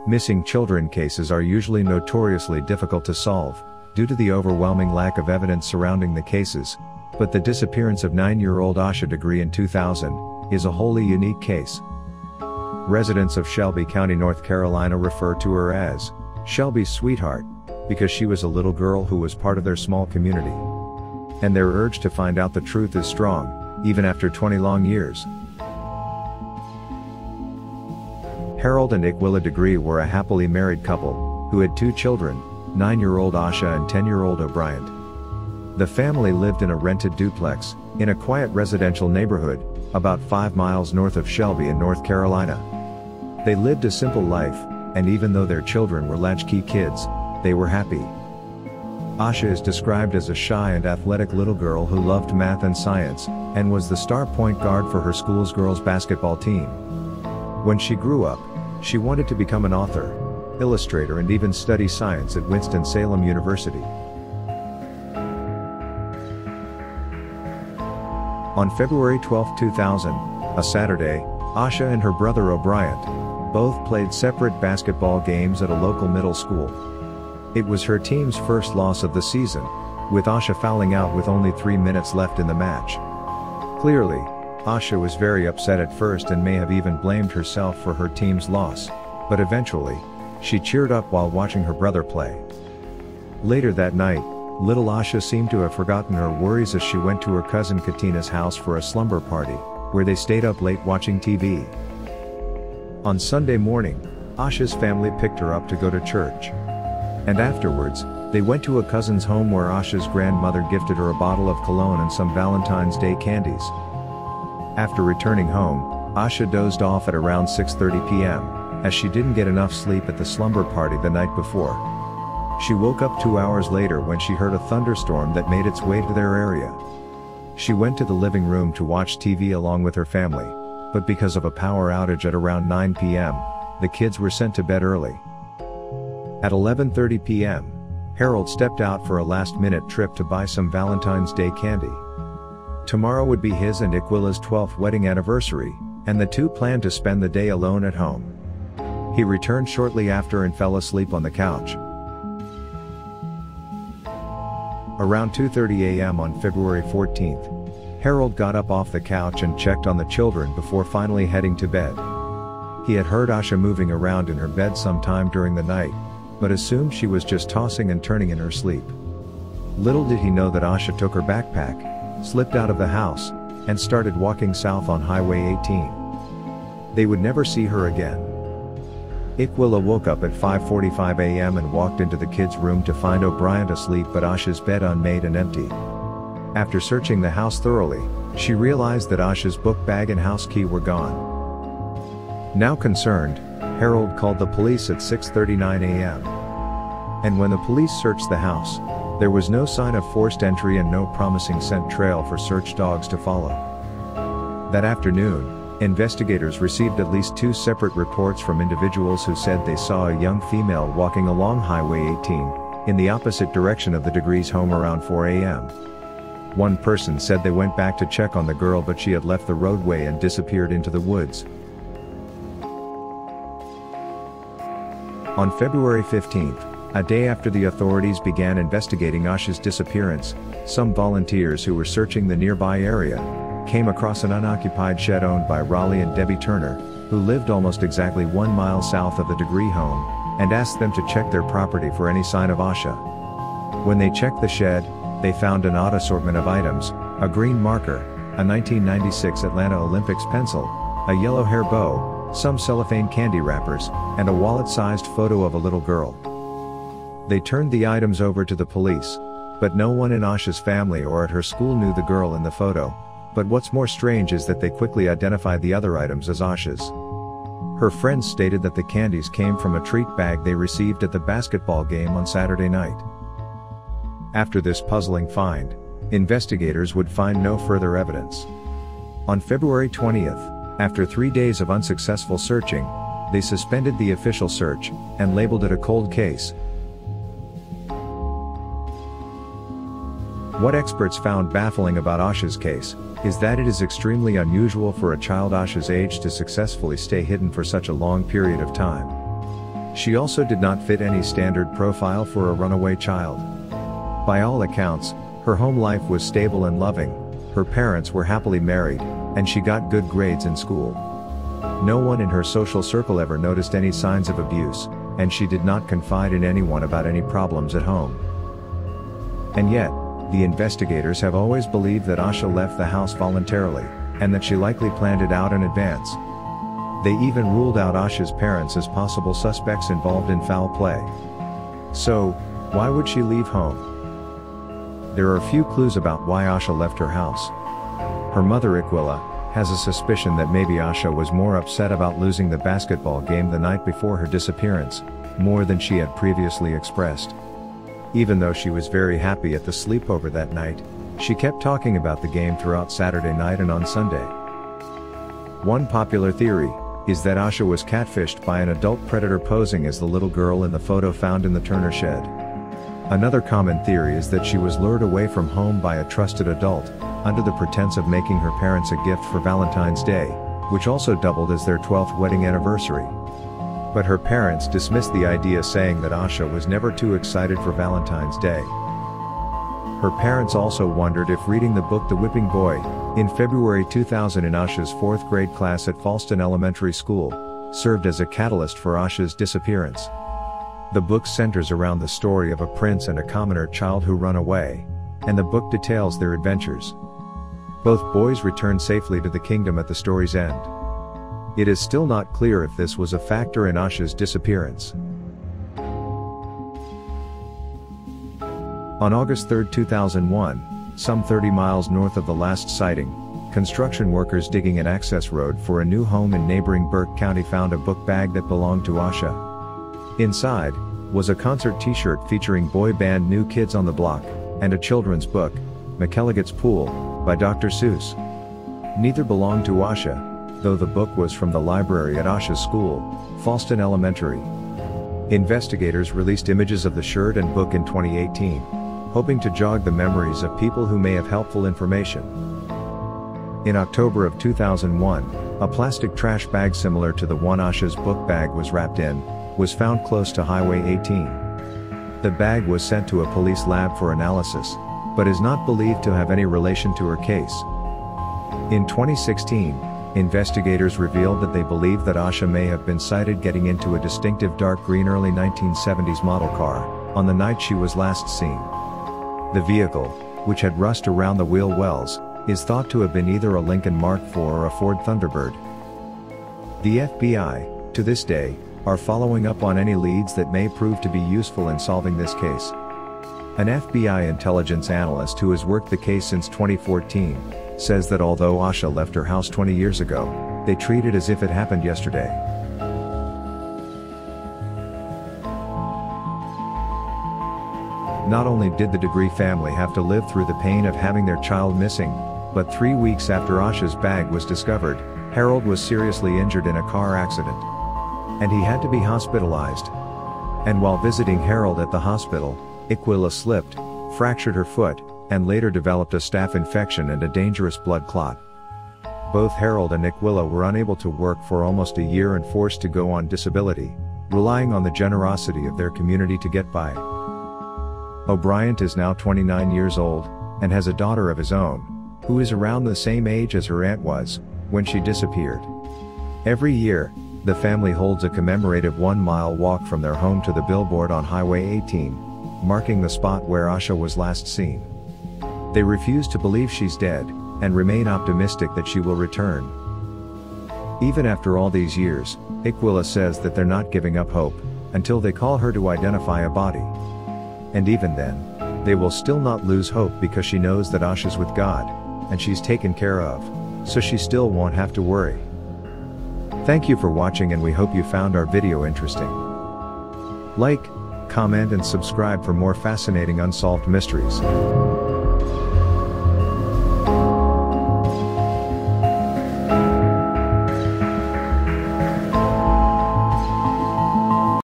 Missing children cases are usually notoriously difficult to solve, due to the overwhelming lack of evidence surrounding the cases, but the disappearance of 9-year-old Asha Degree in 2000 is a wholly unique case. Residents of Shelby County, North Carolina refer to her as Shelby's sweetheart, because she was a little girl who was part of their small community. And their urge to find out the truth is strong, even after 20 long years. Harold and Iquilla Degree were a happily married couple, who had 2 children, 9-year-old Asha and 10-year-old O'Brien. The family lived in a rented duplex, in a quiet residential neighborhood, about 5 miles north of Shelby in North Carolina. They lived a simple life, and even though their children were latchkey kids, they were happy. Asha is described as a shy and athletic little girl who loved math and science, and was the star point guard for her school's girls' basketball team. When she grew up, she wanted to become an author, illustrator and even study science at Winston-Salem University. On February 12, 2000, a Saturday, Asha and her brother O'Brien both played separate basketball games at a local middle school. It was her team's first loss of the season, with Asha fouling out with only 3 minutes left in the match. Clearly, Asha was very upset at first and may have even blamed herself for her team's loss, but eventually, she cheered up while watching her brother play. Later that night, little Asha seemed to have forgotten her worries as she went to her cousin Katina's house for a slumber party, where they stayed up late watching TV. On Sunday morning, Asha's family picked her up to go to church. And afterwards, they went to a cousin's home where Asha's grandmother gifted her a bottle of cologne and some Valentine's Day candies. After returning home, Asha dozed off at around 6:30 p.m., as she didn't get enough sleep at the slumber party the night before. She woke up 2 hours later when she heard a thunderstorm that made its way to their area. She went to the living room to watch TV along with her family, but because of a power outage at around 9 p.m., the kids were sent to bed early. At 11:30 p.m., Harold stepped out for a last-minute trip to buy some Valentine's Day candy. Tomorrow would be his and Iquilla's 12th wedding anniversary, and the two planned to spend the day alone at home. He returned shortly after and fell asleep on the couch. Around 2:30 a.m. on February 14th, Harold got up off the couch and checked on the children before finally heading to bed. He had heard Asha moving around in her bed sometime during the night, but assumed she was just tossing and turning in her sleep. Little did he know that Asha took her backpack, slipped out of the house, and started walking south on Highway 18. They would never see her again. Iquilla woke up at 5:45 a.m. and walked into the kids' room to find O'Brien asleep but Asha's bed unmade and empty. After searching the house thoroughly, she realized that Asha's book bag and house key were gone. Now concerned, Harold called the police at 6:39 a.m. And when the police searched the house, there was no sign of forced entry and no promising scent trail for search dogs to follow. That afternoon, investigators received at least 2 separate reports from individuals who said they saw a young female walking along Highway 18, in the opposite direction of the Degrees' home around 4 a.m. One person said they went back to check on the girl but she had left the roadway and disappeared into the woods. On February 15th, a day after the authorities began investigating Asha's disappearance, some volunteers who were searching the nearby area came across an unoccupied shed owned by Raleigh and Debbie Turner, who lived almost exactly 1 mile south of the Degree home, and asked them to check their property for any sign of Asha. When they checked the shed, they found an odd assortment of items: a green marker, a 1996 Atlanta Olympics pencil, a yellow hair bow, some cellophane candy wrappers, and a wallet-sized photo of a little girl. They turned the items over to the police, but no one in Asha's family or at her school knew the girl in the photo. But what's more strange is that they quickly identified the other items as Asha's. Her friends stated that the candies came from a treat bag they received at the basketball game on Saturday night. After this puzzling find, investigators would find no further evidence. On February 20th, after 3 days of unsuccessful searching, they suspended the official search and labeled it a cold case. What experts found baffling about Asha's case is that it is extremely unusual for a child Asha's age to successfully stay hidden for such a long period of time. She also did not fit any standard profile for a runaway child. By all accounts, her home life was stable and loving, her parents were happily married, and she got good grades in school. No one in her social circle ever noticed any signs of abuse, and she did not confide in anyone about any problems at home. And yet, the investigators have always believed that Asha left the house voluntarily, and that she likely planned it out in advance. They even ruled out Asha's parents as possible suspects involved in foul play. So, why would she leave home? There are a few clues about why Asha left her house. Her mother Iquilla has a suspicion that maybe Asha was more upset about losing the basketball game the night before her disappearance, more than she had previously expressed. Even though she was very happy at the sleepover that night, she kept talking about the game throughout Saturday night and on Sunday. One popular theory is that Asha was catfished by an adult predator posing as the little girl in the photo found in the Turner shed. Another common theory is that she was lured away from home by a trusted adult, under the pretense of making her parents a gift for Valentine's Day, which also doubled as their 12th wedding anniversary. But her parents dismissed the idea, saying that Asha was never too excited for Valentine's Day. Her parents also wondered if reading the book The Whipping Boy, in February 2000 in Asha's 4th grade class at Falston Elementary School, served as a catalyst for Asha's disappearance. The book centers around the story of a prince and a commoner child who run away, and the book details their adventures. Both boys return safely to the kingdom at the story's end. It is still not clear if this was a factor in Asha's disappearance. On August 3, 2001, some 30 miles north of the last sighting, construction workers digging an access road for a new home in neighboring Burke County found a book bag that belonged to Asha. Inside was a concert t-shirt featuring boy band New Kids on the Block, and a children's book, McElligot's Pool, by Dr. Seuss. Neither belonged to Asha, though the book was from the library at Asha's school, Falston Elementary. Investigators released images of the shirt and book in 2018, hoping to jog the memories of people who may have helpful information. In October of 2001, a plastic trash bag similar to the one Asha's book bag was wrapped in, was found close to Highway 18. The bag was sent to a police lab for analysis, but is not believed to have any relation to her case. In 2016, investigators revealed that they believe that Asha may have been sighted getting into a distinctive dark green early 1970s model car, on the night she was last seen. The vehicle, which had rust around the wheel wells, is thought to have been either a Lincoln Mark IV or a Ford Thunderbird. The FBI, to this day, are following up on any leads that may prove to be useful in solving this case. An FBI intelligence analyst who has worked the case since 2014, says that although Asha left her house 20 years ago, they treat it as if it happened yesterday. Not only did the Degree family have to live through the pain of having their child missing, but 3 weeks after Asha's bag was discovered, Harold was seriously injured in a car accident, and he had to be hospitalized. And while visiting Harold at the hospital, Iquilla slipped, fractured her foot, and later developed a staph infection and a dangerous blood clot. Both Harold and Iquilla were unable to work for almost a year and forced to go on disability, relying on the generosity of their community to get by. O'Brien is now 29 years old, and has a daughter of his own, who is around the same age as her aunt was, when she disappeared. Every year, the family holds a commemorative 1-mile walk from their home to the billboard on Highway 18, marking the spot where Asha was last seen. They refuse to believe she's dead, and remain optimistic that she will return. Even after all these years, Iquilla says that they're not giving up hope, until they call her to identify a body. And even then, they will still not lose hope because she knows that Asha's with God, and she's taken care of, so she still won't have to worry. Thank you for watching, and we hope you found our video interesting. Like, comment and subscribe for more fascinating unsolved mysteries.